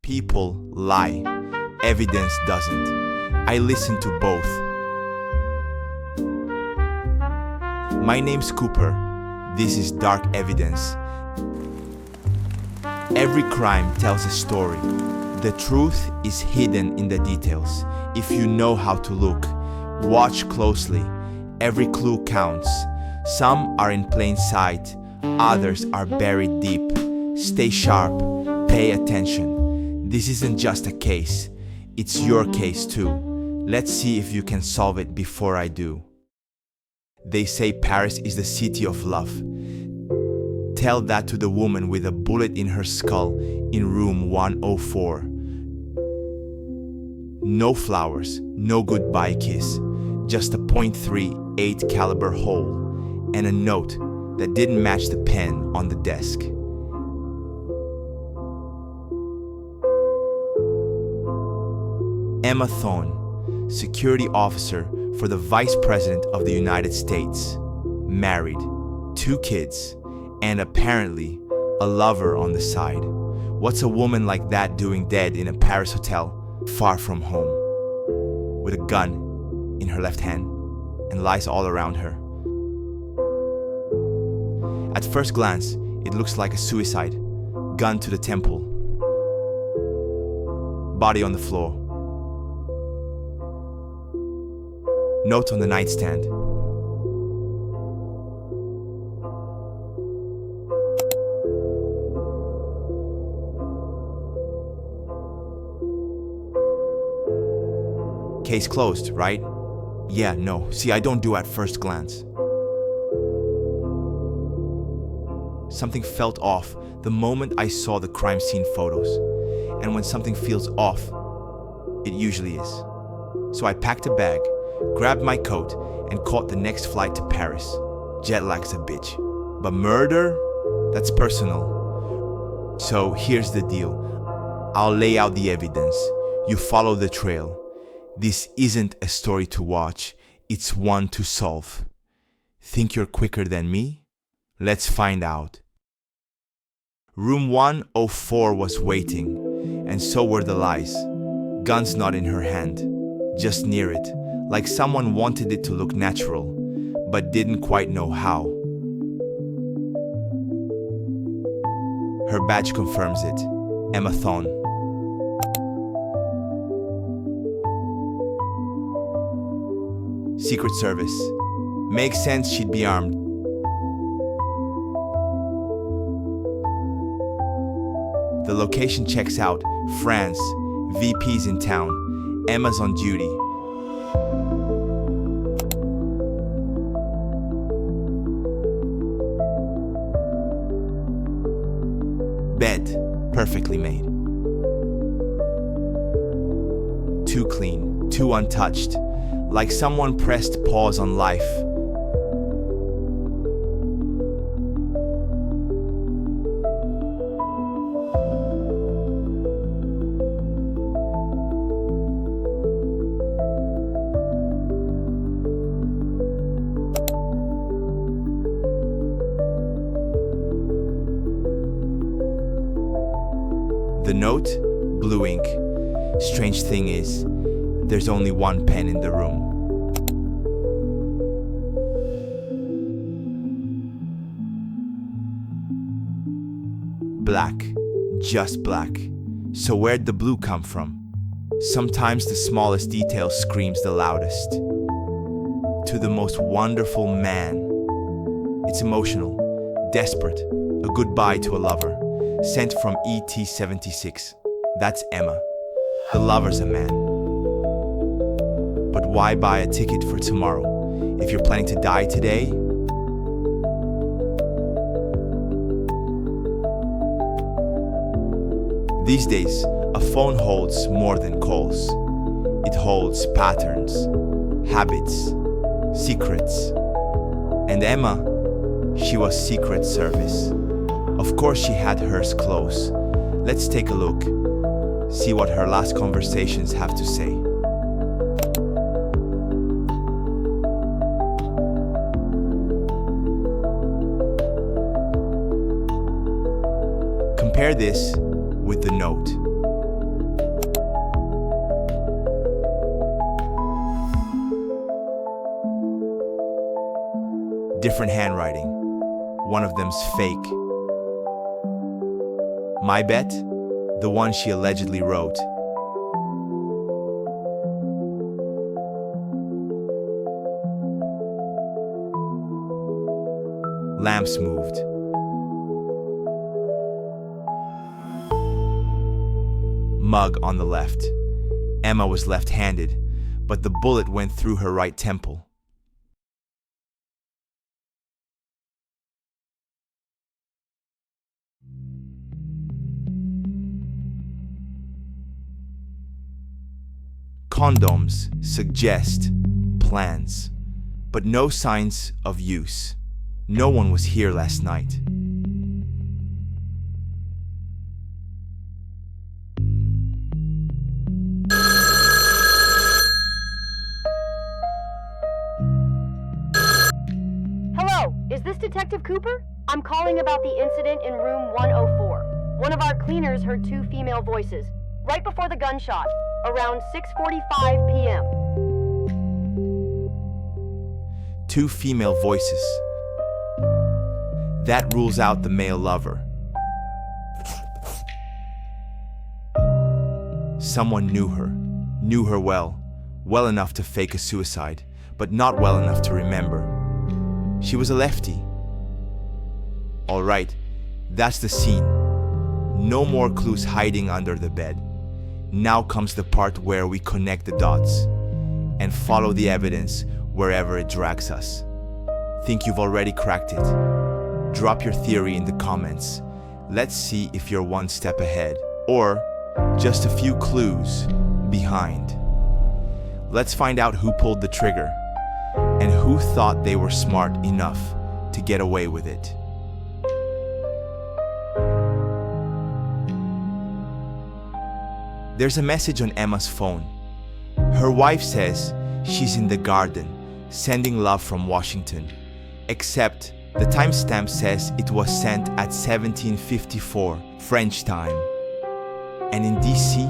People lie. Evidence doesn't. I listen to both. My name's Cooper. This is Dark Evidence. Every crime tells a story. The truth is hidden in the details. If you know how to look, watch closely. Every clue counts. Some are in plain sight, others are buried deep. Stay sharp, pay attention. This isn't just a case, it's your case too. Let's see if you can solve it before I do. They say Paris is the city of love. Tell that to the woman with a bullet in her skull in room 104. No flowers, no goodbye kiss, just a .38 caliber hole and a note that didn't match the pen on the desk. Emma Thorne, security officer for the Vice President of the United States, married, 2 kids, and apparently a lover on the side. What's a woman like that doing dead in a Paris hotel, far from home, with a gun in her left hand and lies all around her? At first glance, it looks like a suicide. Gun to the temple. Body on the floor. Note on the nightstand. Case closed, right? Yeah, no. See, I don't do at first glance. Something felt off the moment I saw the crime scene photos. And when something feels off, it usually is. So I packed a bag, grabbed my coat, and caught the next flight to Paris. Jet lag's a bitch. But murder? That's personal. So here's the deal. I'll lay out the evidence. You follow the trail. This isn't a story to watch. It's one to solve. Think you're quicker than me? Let's find out. Room 104 was waiting, and so were the lies. Gun's not in her hand, just near it, like someone wanted it to look natural, but didn't quite know how. Her badge confirms it. Emma Thorne. Secret Service. Makes sense she'd be armed. The location checks out. France. VP's in town. Emma's on duty. Bed. Perfectly made. Too clean. Too untouched. Like someone pressed pause on life. The note, blue ink. Strange thing is, there's only one pen in the room. Black, just black. So where'd the blue come from? Sometimes the smallest detail screams the loudest. To the most wonderful man. It's emotional, desperate, a goodbye to a lover. Sent from ET-76. That's Emma. The lover's a man. But why buy a ticket for tomorrow if you're planning to die today? These days, a phone holds more than calls. It holds patterns, habits, secrets. And Emma, she was Secret Service. Of course she had hers close. Let's take a look. See what her last conversations have to say. Compare this with the note. Different handwriting. One of them's fake. My bet? The one she allegedly wrote. Lamps moved. Mug on the left. Emma was left-handed, but the bullet went through her right temple. Condoms suggest plans, but no signs of use. No one was here last night. Hello, is this Detective Cooper? I'm calling about the incident in room 104. One of our cleaners heard two female voices right before the gunshot, around 6:45 p.m. Two female voices. That rules out the male lover. Someone knew her well enough to fake a suicide, but not well enough to remember. She was a lefty. All right, that's the scene. No more clues hiding under the bed. Now comes the part where we connect the dots and follow the evidence wherever it drags us. Think you've already cracked it? Drop your theory in the comments. Let's see if you're one step ahead or just a few clues behind. Let's find out who pulled the trigger and who thought they were smart enough to get away with it. There's a message on Emma's phone. Her wife says she's in the garden, sending love from Washington. Except the timestamp says it was sent at 1754 French time. And in DC,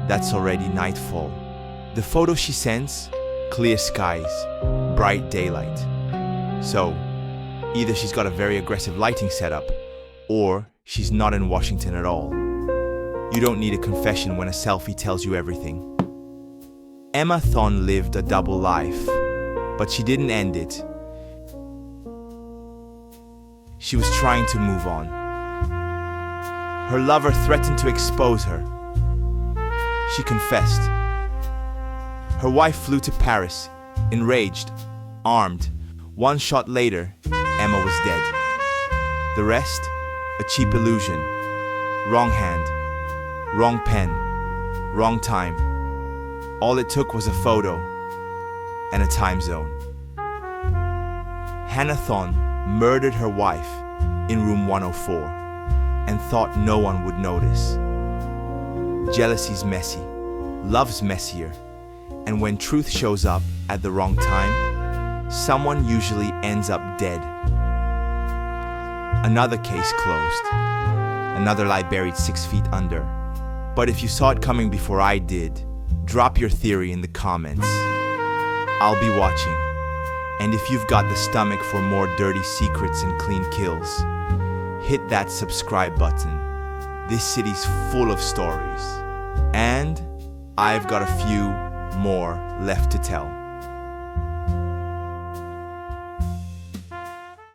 that's already nightfall. The photo she sends, clear skies, bright daylight. So, either she's got a very aggressive lighting setup, or she's not in Washington at all. You don't need a confession when a selfie tells you everything. Emma Thon lived a double life, but she didn't end it. She was trying to move on. Her lover threatened to expose her. She confessed. Her wife flew to Paris, enraged, armed. One shot later, Emma was dead. The rest, a cheap illusion. Wrong hand, wrong pen, wrong time. All it took was a photo and a time zone. Hannah Thon murdered her wife in room 104 and thought no one would notice. Jealousy's messy, love's messier, and when truth shows up at the wrong time, someone usually ends up dead. Another case closed, another lie buried 6 feet under. But if you saw it coming before I did, drop your theory in the comments. I'll be watching. And if you've got the stomach for more dirty secrets and clean kills, hit that subscribe button. This city's full of stories. And I've got a few more left to tell.